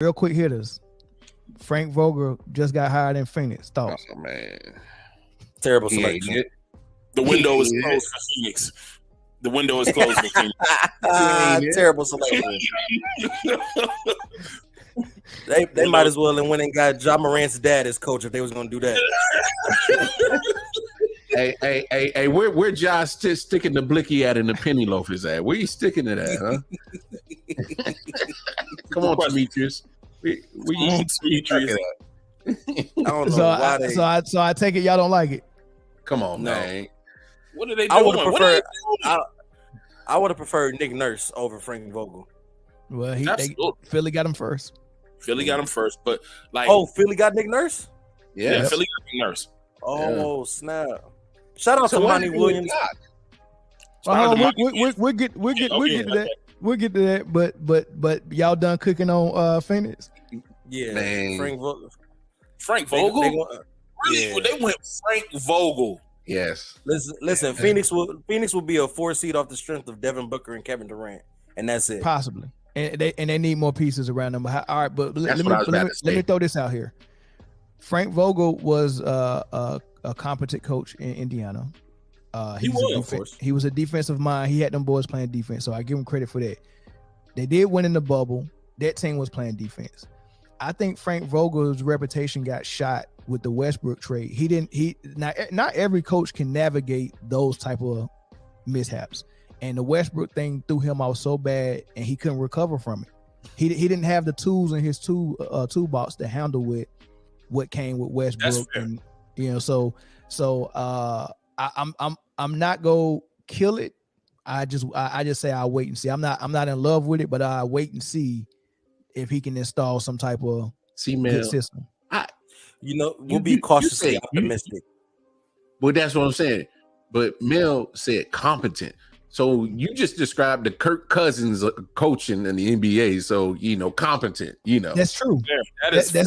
Real quick hitters. Frank Vogel just got hired in Phoenix. Thoughts? Oh man, Terrible he ain't selection. it. The window He is ain't closed for Phoenix. The window is closed for Phoenix. Terrible selection. They might as well have went and got Ja Morant's dad as coach if they was gonna do that. Hey, where Josh sticking the blicky at and the penny loafers at? Where you sticking it at, huh? Come on, Demetrius. Where you Demetrius? I don't know why they. So I take it y'all don't like it. Come on, No. man. What are they doing? I would have What are they preferred. doing? I would have preferred Nick Nurse over Frank Vogel. Well, Absolutely. Philly got him first. Philly got him first, but like, Oh, Philly got Nick Nurse. yeah, Yes. Philly got Nick Nurse. Oh snap! Shout out So to what Monty do you Williams. got? Well, hold on, Monty we'll get to that. We'll get to that. But y'all done cooking on Phoenix? Yeah, Man. Frank Vogel. Frank Vogel. Yeah. They went Frank Vogel. Yes. Listen. Phoenix will be a 4 seed off the strength of Devin Booker and Kevin Durant, and that's it. Possibly. And they need more pieces around them. All right, but let me throw this out here. Frank Vogel was a competent coach in Indiana. He was a defensive mind. He had them boys playing defense, so I give him credit for that. They did win in the bubble. That team was playing defense. I think Frank Vogel's reputation got shot with the Westbrook trade. Not every coach can navigate those type of mishaps. And the Westbrook thing threw him out so bad, and he couldn't recover from it. He didn't have the tools in his toolbox to handle with what came with Westbrook, and so I'm not gonna kill it. I just say I'll wait and see. I'm not in love with it, but I wait and see if he can install some type of good system. We'll be cautiously optimistic. Well, that's what I'm saying. But Mel said competent. So you just described the Kirk Cousins coaching in the NBA. So competent. That's true. Yeah, that's a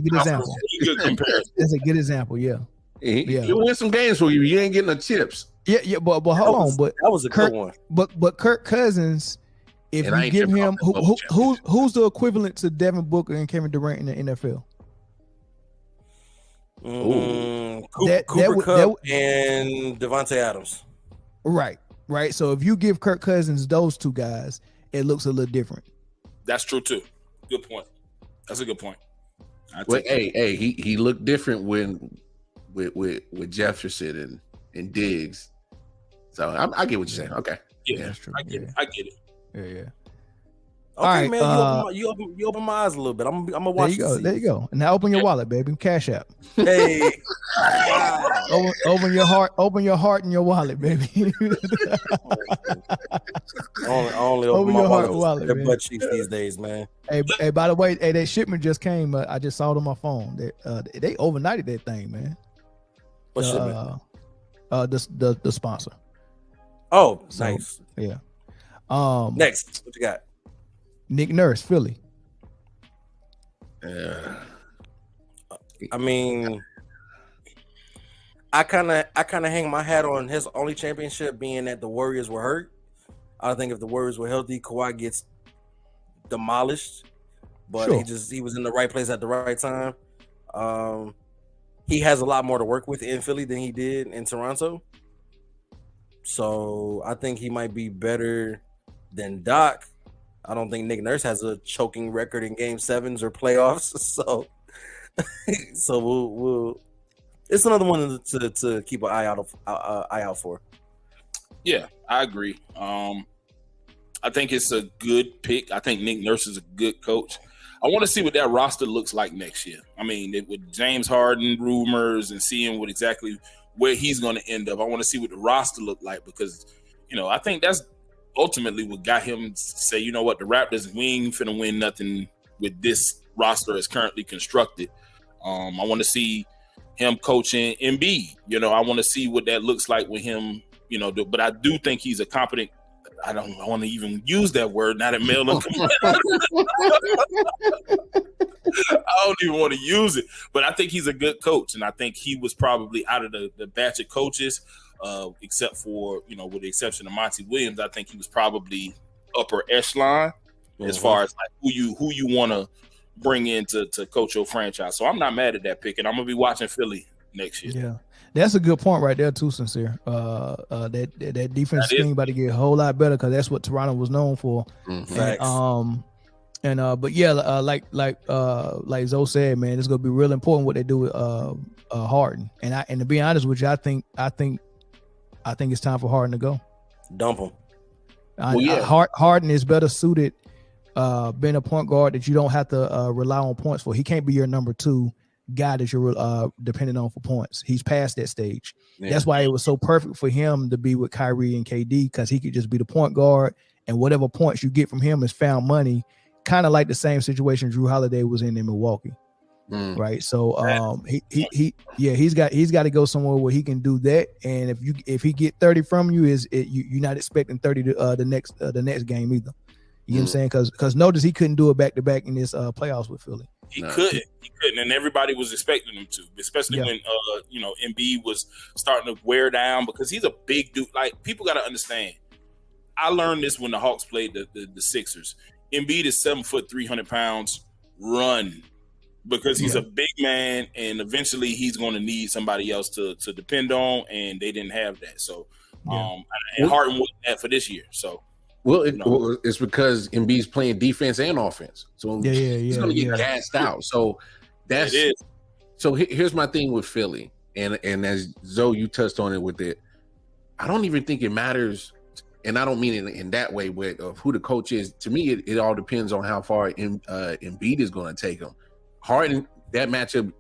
good example. Good comparison. That's a good example. Yeah. He'll win some games for you. You ain't getting the chips. Yeah. But hold on. But that was a good one. But Kirk Cousins, if you give him who's the equivalent to Devin Booker and Kevin Durant in the NFL? Cooper Kupp and Devontae Adams. Right. So if you give Kirk Cousins those two guys, it looks a little different. That's true too. Good point. That's a good point. Well, he looked different with Jefferson and Diggs. So I get what you're saying. Okay. Yeah, that's true. I get it. Yeah. Okay, right, man. You open my eyes a little bit. I'm gonna watch. There you go. And now open your wallet, baby. Cash App. Hey. Open your heart. Open your heart and your wallet, baby. only open my wallet. They're butt cheeks these days, man. Hey. By the way, that shipment just came. I just saw it on my phone. They overnighted that thing, man. What shipment? The sponsor. Oh, nice. Yeah. Next, what you got? Nick Nurse, Philly. I mean, I kind of hang my hat on his only championship being that the Warriors were hurt. I think if the Warriors were healthy, Kawhi gets demolished. But sure. he was in the right place at the right time. He has a lot more to work with in Philly than he did in Toronto. So I think he might be better than Doc. I don't think Nick Nurse has a choking record in Game 7s or playoffs. So we'll it's another one to keep an eye out for. Yeah, I agree. I think it's a good pick. I think Nick Nurse is a good coach. I want to see what that roster looks like next year. I mean, with James Harden rumors and seeing what exactly where he's going to end up, I want to see what the roster look like because, I think that's ultimately what got him to say, you know what, the Raptors, we ain't finna win nothing with this roster as currently constructed. I want to see him coaching Embiid. I want to see what that looks like with him, but I do think he's a competent. I don't want to even use that word now that Mel. I don't even want to use it, but I think he's a good coach, and I think he was probably out of the batch of coaches, except for with the exception of Monty Williams, I think he was probably upper echelon as far as like who you want to bring in to coach your franchise. So I'm not mad at that pick, and I'm gonna be watching Philly next year. Yeah, that's a good point right there too, Sincere. That defense scheme about to get a whole lot better because that's what Toronto was known for. But yeah, like Zoe said, man, it's gonna be real important what they do with Harden. And to be honest with you, I think it's time for Harden to go. Dump him. Harden is better suited being a point guard that you don't have to rely on points for. He can't be your number 2 guy that you're depending on for points. He's past that stage. Yeah. That's why it was so perfect for him to be with Kyrie and KD, because he could just be the point guard, and whatever points you get from him is found money. Kind of like the same situation Drew Holiday was in Milwaukee, right? So he's got to go somewhere where he can do that. And if he get 30 from you, you're not expecting 30 the next game either. You know what I'm saying? Because notice he couldn't do it back to back in this playoffs with Philly. He couldn't, and everybody was expecting him to, especially when Embiid was starting to wear down, because he's a big dude. Like, people got to understand. I learned this when the Hawks played the Sixers. Embiid is 7 foot 300 pounds. Run, because he's a big man, and eventually he's going to need somebody else to depend on, and they didn't have that. So, and Harden wasn't that for this year. So. Well, it's because Embiid's playing defense and offense, so he's going to get gassed out. So that's it. So here's my thing with Philly, and as Zoe, you touched on it with it. I don't even think it matters, and I don't mean it in that way with who the coach is. To me, it all depends on how far Embiid is going to take him. Harden, that matchup,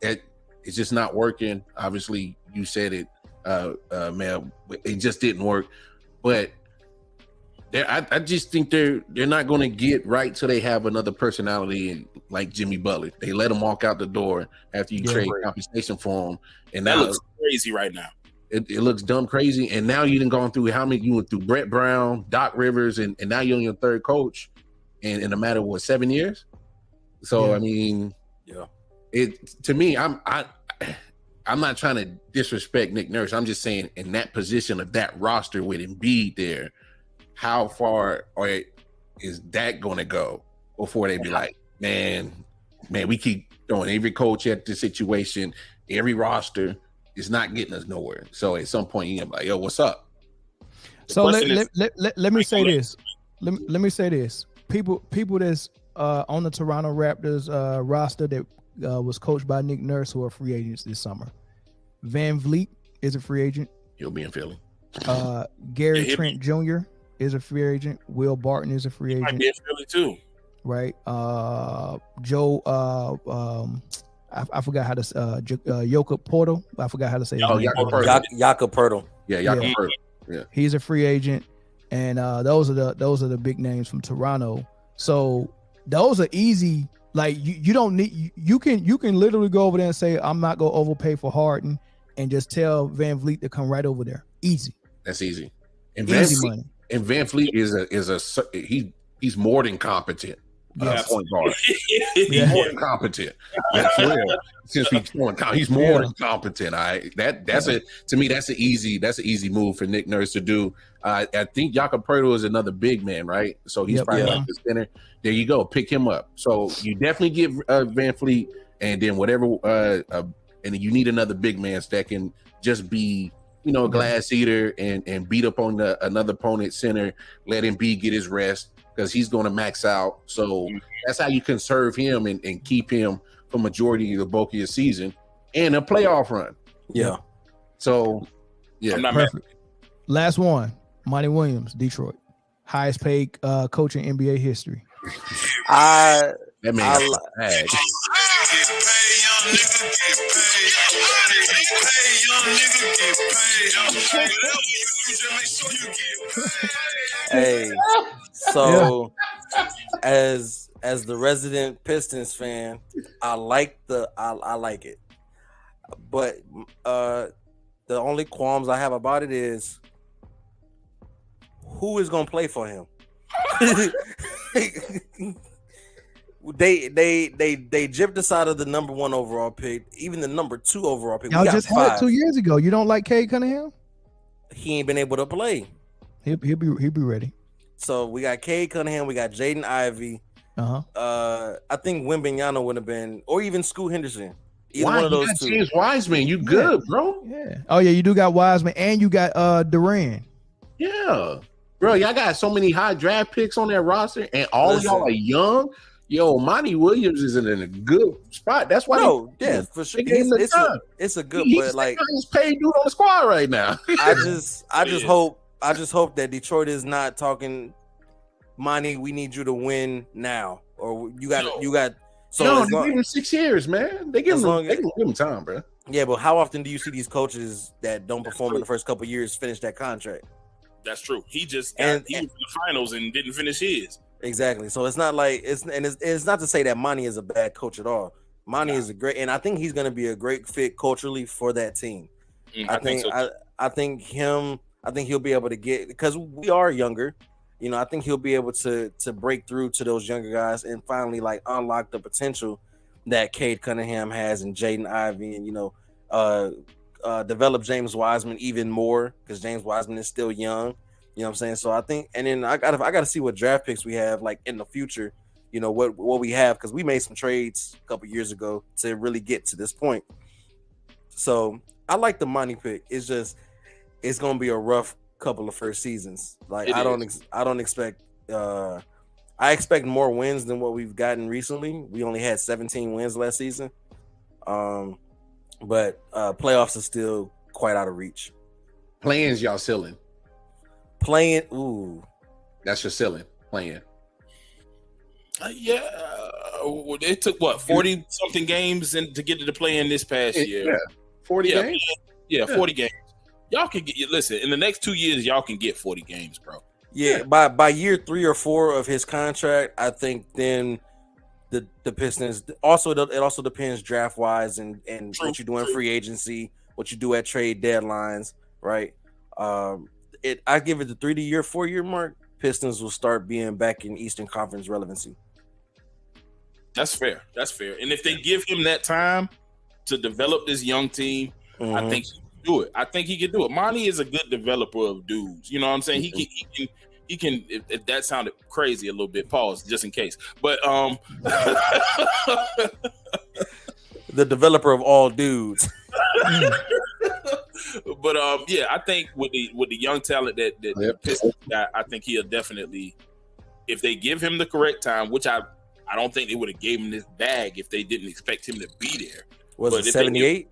it's just not working. Obviously, you said it, Mel. It just didn't work, but. I just think they're not going to get right till they have another personality like Jimmy Butler. They let him walk out the door after you trade compensation for him, and that looks crazy right now. It looks dumb crazy, and now you done gone through how many? You went through Brett Brown, Doc Rivers, and now you're on your third coach, and in a matter of 7 years. So I mean, it to me, I'm not trying to disrespect Nick Nurse. I'm just saying in that position of that roster with Embiid there. How far is that going to go before they be like, man, we keep throwing every coach at the situation, every roster is not getting us nowhere. So at some point, you're like, yo, what's up? So let me say this. Let me say this. People that's on the Toronto Raptors roster that was coached by Nick Nurse who are free agents this summer. Van Vliet is a free agent. He'll be in Philly. Gary Trent Jr. is a free agent. Will Barton is a free agent. Might be in Philly too. Right. Joe. I forgot how to. Jakob Porto. I forgot how to say. Jakob Porto. Yeah, Jakob Porto. Yeah. He's a free agent, and those are the big names from Toronto. So those are easy. Like you don't need. You can literally go over there and say, I'm not gonna overpay for Harden, and just tell Van Vliet to come right over there. Easy. That's easy. And easy money. And Van Vliet he's more than competent. Point guard. He's more than competent. Since he's more than competent. To me that's an easy move for Nick Nurse to do. I think Jakob Poeltl is another big man, right? So he's probably like the center. There you go, pick him up. So you definitely get Van Vliet, and then whatever, and you need another big man that can just be. Glass eater and beat up on another opponent center, let Embiid get his rest because he's going to max out. So that's how you conserve him and keep him for majority of the bulk of your season and a playoff run. Yeah. So, yeah. Perfect. Last one, Monty Williams, Detroit. Highest paid coach in NBA history. That man Hey, so as the resident Pistons fan, I like it, but the only qualms I have about it is who is gonna play for him. They gypped us out of the number 1 overall pick, even the number 2 overall pick. Y'all just had it 2 years ago. You don't like Cade Cunningham? He ain't been able to play. He'll be ready. So we got Cade Cunningham, we got Jaden Ivey, I think Wembanyama would have been, or even Scoot Henderson. Either Why? one of You those got two. James Wiseman, you good, bro? Yeah. Oh yeah, you do got Wiseman, and you got Durant. Yeah, bro. Y'all got so many high draft picks on that roster, and all of y'all are young. Yo, Monty Williams is in a good spot. That's why. For sure. It's a good, he's but like he's paid dude on the squad right now. I just hope that Detroit is not talking, Monty, we need you to win now, or you got. So they give him 6 years, man. They give him time, bro. Yeah, but how often do you see these coaches that don't perform in the first couple of years finish that contract? That's true. He just he was in the finals and didn't finish his. Exactly. So it's not like it's not to say that Monty is a bad coach at all. Monty is a great, and I think he's going to be a great fit culturally for that team. I think so. I think he'll be able to get, because we are younger. You know, I think he'll be able to break through to those younger guys and finally like unlock the potential that Cade Cunningham has and Jaden Ivey, and develop James Wiseman even more, because James Wiseman is still young. You know what I'm saying? So I think, and then I gotta see what draft picks we have like in the future. You know what we have, because we made some trades a couple years ago to really get to this point. So I like the Monty pick. It's just it's gonna be a rough couple of first seasons. Like I don't expect. I expect more wins than what we've gotten recently. We only had 17 wins last season, but playoffs are still quite out of reach. Plans y'all ceiling. Playing, ooh, that's your ceiling. Playing. It took what 40 something games to get to the play-in this past year. Yeah, 40 games. Yeah, 40 games. Y'all can get. Listen, in the next 2 years, y'all can get 40 games, bro. Yeah, by year 3 or 4 of his contract, I think then the Pistons. Also, it also depends draft wise and what you do in free agency, what you do at trade deadlines, right? I give it the 4 year mark. Pistons will start being back in Eastern Conference relevancy. That's fair. And if they give him that time to develop this young team, I think he can do it. Monty is a good developer of dudes. You know what I'm saying? He can. If that sounded crazy a little bit, pause just in case. But the developer of all dudes. But I think with the young talent that Pistons got, I think he'll definitely, if they give him the correct time, which I don't think they would have gave him this bag if they didn't expect him to be there. Was it 78?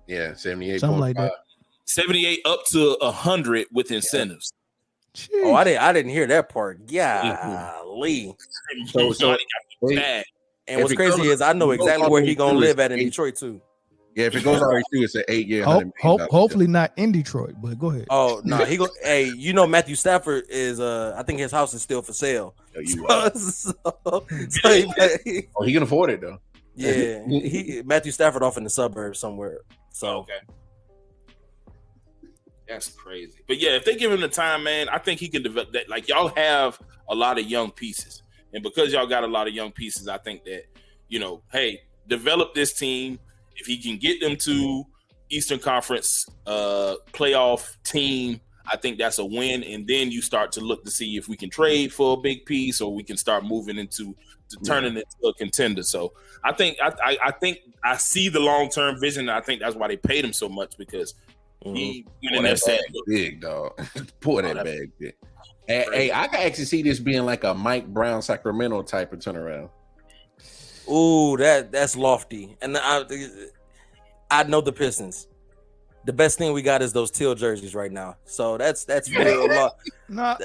Yeah, 78. Something like that. 78 up to 100 with incentives. Jeez. Oh, I didn't hear that part. Golly. So bad. And what's crazy is I know exactly where he gonna live at in Detroit too. Yeah, if it goes all the way through, it's an 8 year. Hopefully not in Detroit, but go ahead. Oh no, he go. Hey, Matthew Stafford is. I think his house is still for sale. He can afford it though. Yeah, Matthew Stafford off in the suburbs somewhere. So okay, that's crazy. But yeah, if they give him the time, man, I think he can develop that. Like y'all have a lot of young pieces, and because y'all got a lot of young pieces, I think that hey, develop this team. If he can get them to Eastern Conference playoff team, I think that's a win. And then you start to look to see if we can trade for a big piece, or we can start moving into turning it into a contender. So I think I see the long-term vision. And I think that's why they paid him so much, because he went in there saying, big dog. Pour that bag big. Hey, I can actually see this being like a Mike Brown Sacramento type of turnaround. Ooh, that's lofty. And I know the Pistons. The best thing we got is those teal jerseys right now. So that's real lot.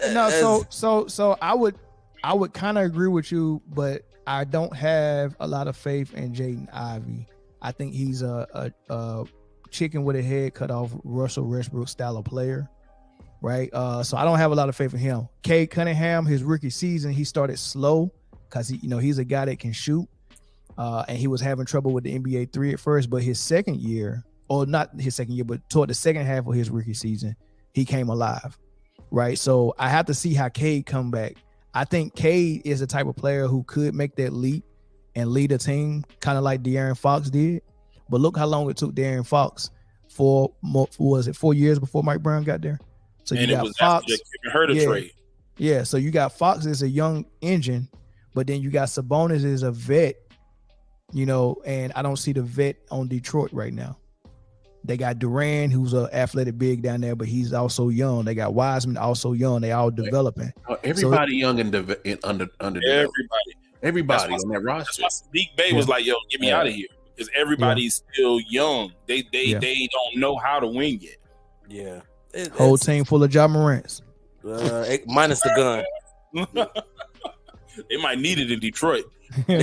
So I would kind of agree with you, but I don't have a lot of faith in Jaden Ivey. I think he's a chicken with a head cut off, Russell Westbrook style of player, right? So I don't have a lot of faith in him. Cade Cunningham, his rookie season, he started slow because he's a guy that can shoot. And he was having trouble with the NBA 3 at first, but his second year, or not his second year, but toward the second half of his rookie season, he came alive, right? So I have to see how Cade come back. I think Cade is the type of player who could make that leap and lead a team, kind of like De'Aaron Fox did. But look how long it took De'Aaron Fox for 4 years before Mike Brown got there? So and you got Fox. Trade. Yeah, so you got Fox as a young engine, But then you got Sabonis is a vet, you know, and I don't see the vet on Detroit right now. They got Durant, who's an athletic big down there, but he's also young. They got Wiseman, also young. They all developing. Everybody young and under everybody on that roster. That's why Sadiq Bey was like, "Yo, get me out of here," because everybody's still young. They don't know how to win yet. Yeah, whole team full of Ja Morants, minus the gun. They might need it in Detroit. Wow.